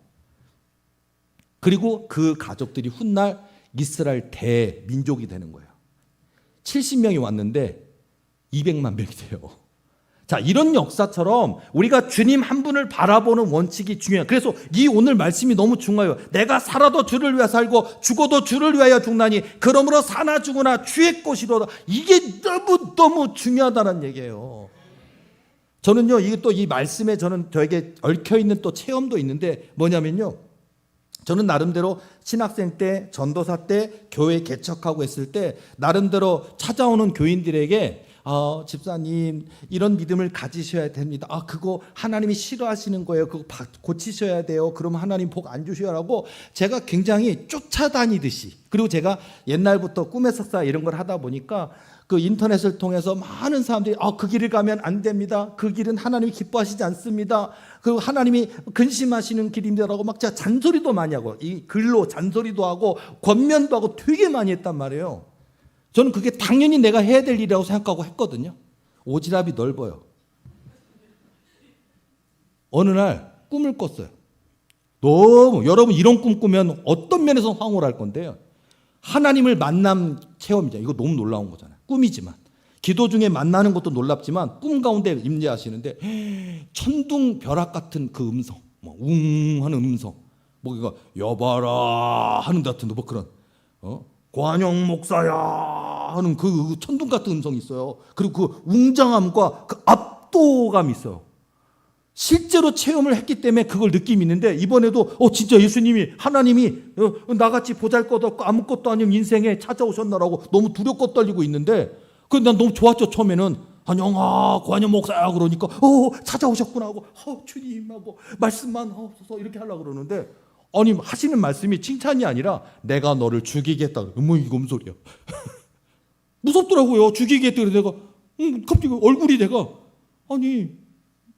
그리고 그 가족들이 훗날 이스라엘 대민족이 되는 거예요. 70명이 왔는데 200만 명이 돼요. 자, 이런 역사처럼 우리가 주님 한 분을 바라보는 원칙이 중요해요. 그래서 이 오늘 말씀이 너무 중요해요. 내가 살아도 주를 위하여 살고 죽어도 주를 위하여 죽나니 그러므로 사나 죽으나 주의 것이로다. 이게 너무 중요하다는 얘기예요. 저는요, 이게 또 이 말씀에 저는 되게 얽혀있는 또 체험도 있는데 뭐냐면요, 저는 나름대로 신학생 때, 전도사 때, 교회 개척하고 했을 때 나름대로 찾아오는 교인들에게 집사님 이런 믿음을 가지셔야 됩니다. 그거 하나님이 싫어하시는 거예요. 그거 고치셔야 돼요. 그럼 하나님 복 안 주셔라고 제가 굉장히 쫓아다니듯이, 그리고 제가 옛날부터 꿈의 석사 이런 걸 하다 보니까 그 인터넷을 통해서 많은 사람들이 그 길을 가면 안 됩니다. 그 길은 하나님이 기뻐하시지 않습니다. 그 하나님이 근심하시는 길입니다라고 막 제가 잔소리도 많이 하고 이 글로 잔소리도 하고 권면도 하고 되게 많이 했단 말이에요. 저는 그게 당연히 내가 해야 될 일이라고 생각하고 했거든요. 오지랖이 넓어요. 어느 날 꿈을 꿨어요. 너무 여러분 이런 꿈 꾸면 어떤 면에서 황홀할 건데요. 하나님을 만남 체험이죠. 이거 너무 놀라운 거잖아요. 꿈이지만 기도 중에 만나는 것도 놀랍지만 꿈 가운데 임재하시는데 천둥 벼락 같은 그 음성, 웅 하는 음성, 이거 여봐라 하는 것 같은 뭐 그런 관영 목사야 하는 그 천둥 같은 음성이 있어요. 그리고 그 웅장함과 그 압도감이 있어요. 실제로 체험을 했기 때문에 그걸 느낌이 있는데 이번에도 진짜 예수님이 하나님이 나같이 보잘것없고 아무것도 아닌 인생에 찾아오셨나라고 너무 두렵고 떨리고 있는데 난 너무 좋았죠. 처음에는 안녕하 관영 목사야 그러니까 찾아오셨구나 하고 주님 하고 말씀만 하소서 이렇게 하려고 그러는데 아니 하시는 말씀이 칭찬이 아니라 내가 너를 죽이겠다. 이거 무슨 소리야. 무섭더라고요. 죽이겠다. 내가 갑자기 얼굴이 내가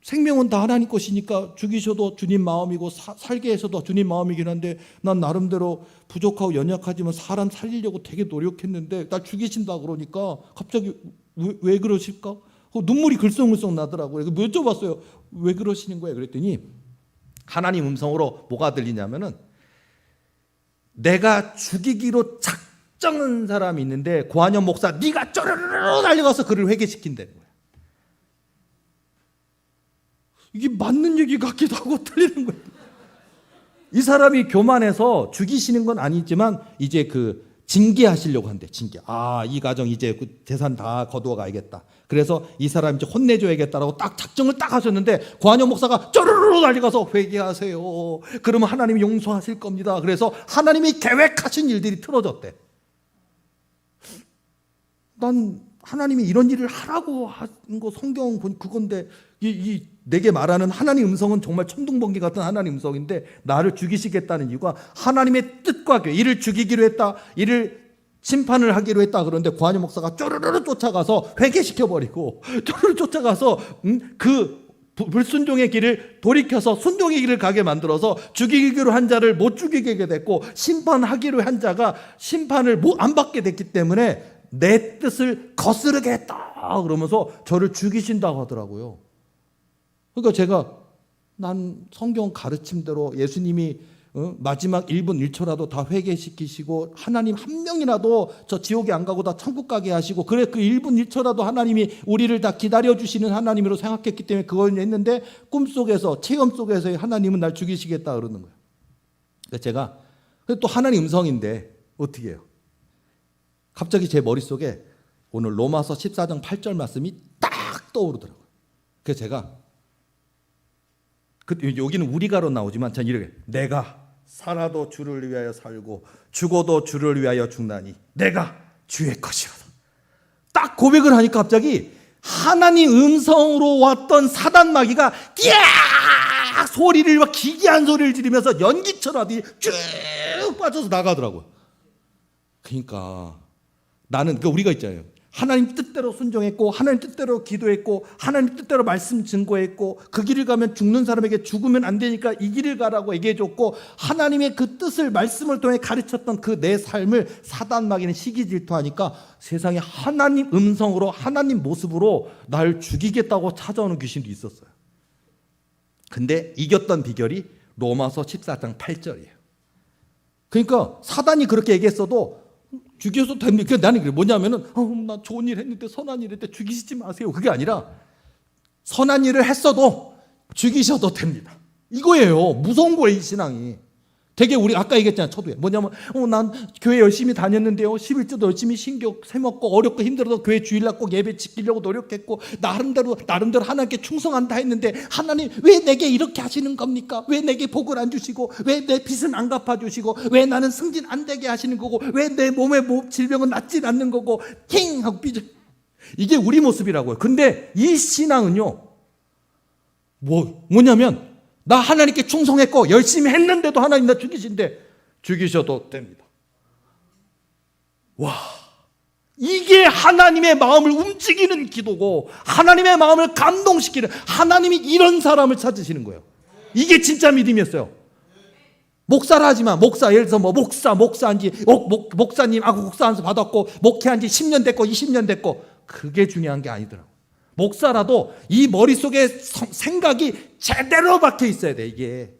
생명은 다 하나님 것이니까 죽이셔도 주님 마음이고 살게 해서도 주님 마음이긴 한데 난 나름대로 부족하고 연약하지만 사람 살리려고 되게 노력했는데 날 죽이신다 그러니까 갑자기 왜 그러실까? 눈물이 글썽글썽 나더라고요. 그래서 여쭤봤어요. 왜 그러시는 거예요? 그랬더니 하나님 음성으로 뭐가 들리냐면은 내가 죽이기로 작정한 사람이 있는데 고한영 목사 네가 쪼르르르 달려가서 그를 회개시킨다는 거예요. 이게 맞는 얘기 같기도 하고 틀리는 거예요. 이 사람이 교만해서 죽이시는 건 아니지만 이제 그 징계하시려고 한대. 징계. 이 가정 이제 그 재산 다 거두어 가야겠다. 그래서 이 사람 이제 혼내줘야겠다라고 딱 작정을 딱 하셨는데 고한영 목사가 쪼르르 달려가서 회개하세요. 그러면 하나님이 용서하실 겁니다. 그래서 하나님이 계획하신 일들이 틀어졌대. 난 하나님이 이런 일을 하라고 한 거 성경 그건데 내게 말하는 하나님 음성은 정말 천둥번개 같은 하나님 음성인데 나를 죽이시겠다는 이유가 하나님의 뜻과 교회, 이를 죽이기로 했다, 이를 심판을 하기로 했다. 그런데 고한영 목사가 쪼르르 쫓아가서 회개시켜버리고 쪼르르 쫓아가서 그 불순종의 길을 돌이켜서 순종의 길을 가게 만들어서 죽이기로 한 자를 못 죽이게 됐고 심판하기로 한 자가 심판을 안 받게 됐기 때문에 내 뜻을 거스르게 했다 그러면서 저를 죽이신다고 하더라고요. 그러니까 제가 난 성경 가르침대로 예수님이 마지막 1분 1초라도 다 회개시키시고 하나님 한 명이라도 저 지옥에 안 가고 다 천국 가게 하시고 그래 그 1분 1초라도 하나님이 우리를 다 기다려주시는 하나님으로 생각했기 때문에 그걸 했는데 꿈속에서 체험 속에서 하나님은 날 죽이시겠다 그러는 거예요. 그러니까 제가 또 하나님 음성인데 어떻게 해요? 갑자기 제 머릿속에 오늘 로마서 14장 8절 말씀이 딱 떠오르더라고요. 그래서 제가 여기는 우리가로 나오지만 전 이렇게 내가 살아도 주를 위하여 살고 죽어도 주를 위하여 죽나니 내가 주의 것이로다. 딱 고백을 하니까 갑자기 하나님 음성으로 왔던 사단 마귀가 끼악 소리를 막 기괴한 소리를 지르면서 연기처럼 쭉 빠져서 나가더라고요. 그러니까 나는 우리가 있잖아요. 하나님 뜻대로 순종했고 하나님 뜻대로 기도했고 하나님 뜻대로 말씀 증거했고 그 길을 가면 죽는 사람에게 죽으면 안 되니까 이 길을 가라고 얘기해줬고 하나님의 그 뜻을 말씀을 통해 가르쳤던 그 내 삶을 사단 마귀는 시기 질투하니까 세상에 하나님 음성으로 하나님 모습으로 날 죽이겠다고 찾아오는 귀신도 있었어요. 근데 이겼던 비결이 로마서 14장 8절이에요. 그러니까 사단이 그렇게 얘기했어도 죽여도 됩니다. 그러니까 나는 그래 뭐냐면은 나 좋은 일 했는데 선한 일 했는데 죽이시지 마세요. 그게 아니라 선한 일을 했어도 죽이셔도 됩니다. 이거예요. 무서운 거예요, 이 신앙이. 되게 우리 아까 얘기했잖아요. 초두에 뭐냐면 난 교회 열심히 다녔는데요. 11조도 열심히 신경 세먹고 어렵고 힘들어도 교회 주일날 꼭 예배 지키려고 노력했고 나름대로 하나님께 충성한다 했는데 하나님 왜 내게 이렇게 하시는 겁니까? 왜 내게 복을 안 주시고 왜 내 빚은 안 갚아주시고 왜 나는 승진 안 되게 하시는 거고 왜 내 몸의 질병은 낫지 않는 거고 힝 하고 삐져. 이게 우리 모습이라고요. 근데 이 신앙은요 뭐냐면 나 하나님께 충성했고 열심히 했는데도 하나님 나 죽이신데 죽이셔도 됩니다. 와, 이게 하나님의 마음을 움직이는 기도고 하나님의 마음을 감동시키는, 하나님이 이런 사람을 찾으시는 거예요. 이게 진짜 믿음이었어요. 목사라 하지만 예를 들어서 목사한지 목사님 목사 안수 받았고 목회한 지 10년 됐고 20년 됐고 그게 중요한 게 아니더라고요. 목사라도 이 머릿속에 생각이 제대로 박혀 있어야 돼. 이게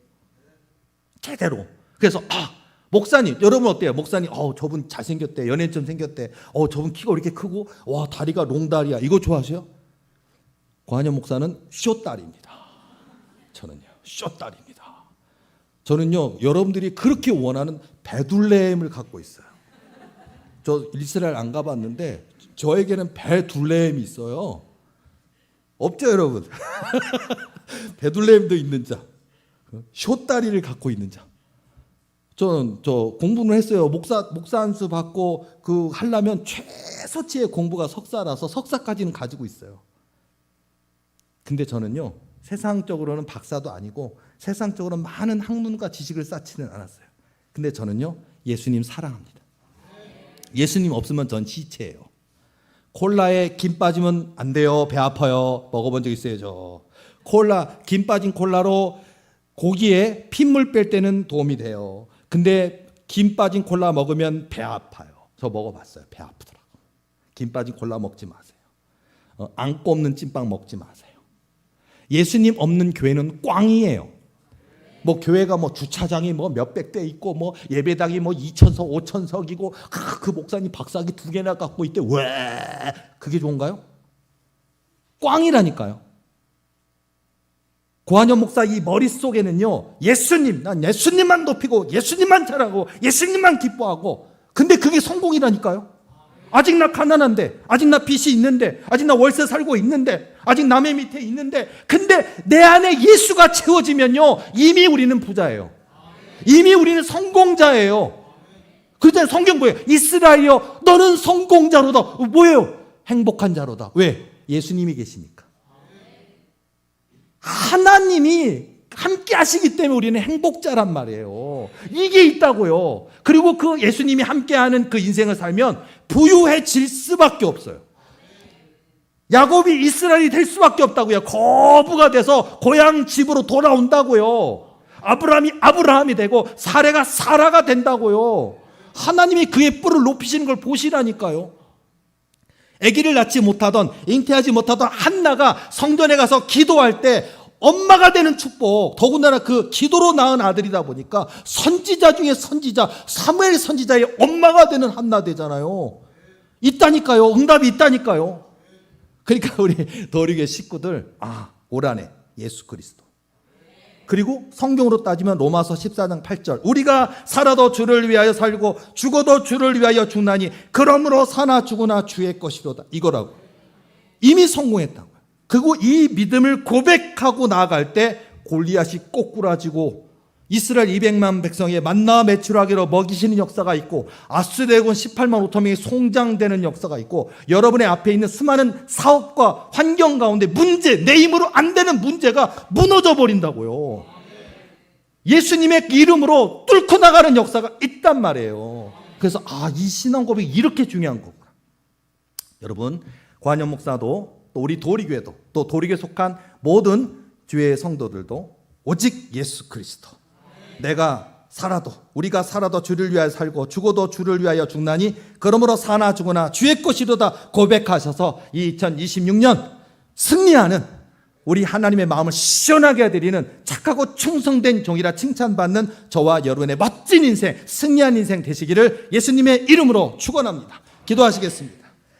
제대로. 그래서 목사님 여러분 어때요? 목사님 저분 잘생겼대. 연예인처럼 생겼대. 저분 키가 이렇게 크고 와 다리가 롱다리야. 이거 좋아하세요? 고한영 목사는 쇼다리입니다. 저는요 쇼다리입니다. 저는요 여러분들이 그렇게 원하는 베둘레헴을 갖고 있어요. 저 이스라엘 안 가봤는데 저에게는 베둘레헴이 있어요. 없죠 여러분? 베둘레헴도 있는 자, 쇼다리를 갖고 있는 자. 저는 공부는 했어요. 목사 안수 받고 하려면 최소치의 공부가 석사라서 석사까지는 가지고 있어요. 근데 저는요 세상적으로는 박사도 아니고 세상적으로 많은 학문과 지식을 쌓지는 않았어요. 근데 저는요 예수님 사랑합니다. 예수님 없으면 전 시체예요. 콜라에 김 빠지면 안 돼요. 배 아파요. 먹어본 적 있어요, 저. 김 빠진 콜라로 고기에 핏물 뺄 때는 도움이 돼요. 근데 김 빠진 콜라 먹으면 배 아파요. 저 먹어봤어요. 배 아프더라고. 김 빠진 콜라 먹지 마세요. 안고 없는 찐빵 먹지 마세요. 예수님 없는 교회는 꽝이에요. 교회가 주차장이 몇백 대 있고 예배당이 2,000석 5,000석이고 그 목사님 박사기 2개나 갖고 있대. 왜 그게 좋은가요? 꽝이라니까요. 고한영 목사 이 머릿속에는요 난 예수님만 높이고 예수님만 잘하고 예수님만 기뻐하고, 근데 그게 성공이라니까요. 아직 나 가난한데, 아직 나 빚이 있는데, 아직 나 월세 살고 있는데, 아직 남의 밑에 있는데, 근데 내 안에 예수가 채워지면요 이미 우리는 부자예요. 이미 우리는 성공자예요. 그렇잖아요. 성경 뭐예요? 이스라엘이여 너는 성공자로다. 뭐예요? 행복한 자로다. 왜? 예수님이 계시니까. 하나님이 함께 하시기 때문에 우리는 행복자란 말이에요. 이게 있다고요. 그리고 그 예수님이 함께하는 그 인생을 살면 부유해질 수밖에 없어요. 야곱이 이스라엘이 될 수밖에 없다고요. 거부가 돼서 고향 집으로 돌아온다고요. 아브라함이 아브라함이 되고 사레가 사라가 된다고요. 하나님이 그의 뿔을 높이시는 걸 보시라니까요. 아기를 낳지 못하던, 잉태하지 못하던 한나가 성전에 가서 기도할 때 엄마가 되는 축복, 더군다나 그 기도로 낳은 아들이다 보니까 선지자 중에 선지자, 사무엘 선지자의 엄마가 되는 한나 되잖아요. 있다니까요. 응답이 있다니까요. 그러니까 우리 더리교회 식구들, 올 한해 예수 그리스도. 그리고 성경으로 따지면 로마서 14장 8절, 우리가 살아도 주를 위하여 살고 죽어도 주를 위하여 죽나니 그러므로 사나 죽으나 주의 것이로다. 이거라고. 이미 성공했다고요. 그리고 이 믿음을 고백하고 나아갈 때 골리앗이 꼬꾸라지고 이스라엘 200만 백성의 만나 매출하기로 먹이시는 역사가 있고 아수르대군 18만 5천 명이 송장되는 역사가 있고 여러분의 앞에 있는 수많은 사업과 환경 가운데 내 힘으로 안 되는 문제가 무너져 버린다고요. 예수님의 이름으로 뚫고 나가는 역사가 있단 말이에요. 그래서 이 신앙 고백이 이렇게 중요한 거구나. 여러분, 관현 목사도 또 우리 도리교회도 또 도리교에 속한 모든 주의 성도들도 오직 예수 그리스도, 내가 살아도, 우리가 살아도 주를 위하여 살고 죽어도 주를 위하여 죽나니 그러므로 사나 죽으나 주의 것이로다 고백하셔서 2026년 승리하는 우리 하나님의 마음을 시원하게 해드리는 착하고 충성된 종이라 칭찬받는 저와 여러분의 멋진 인생, 승리한 인생 되시기를 예수님의 이름으로 축원합니다. 기도하시겠습니다.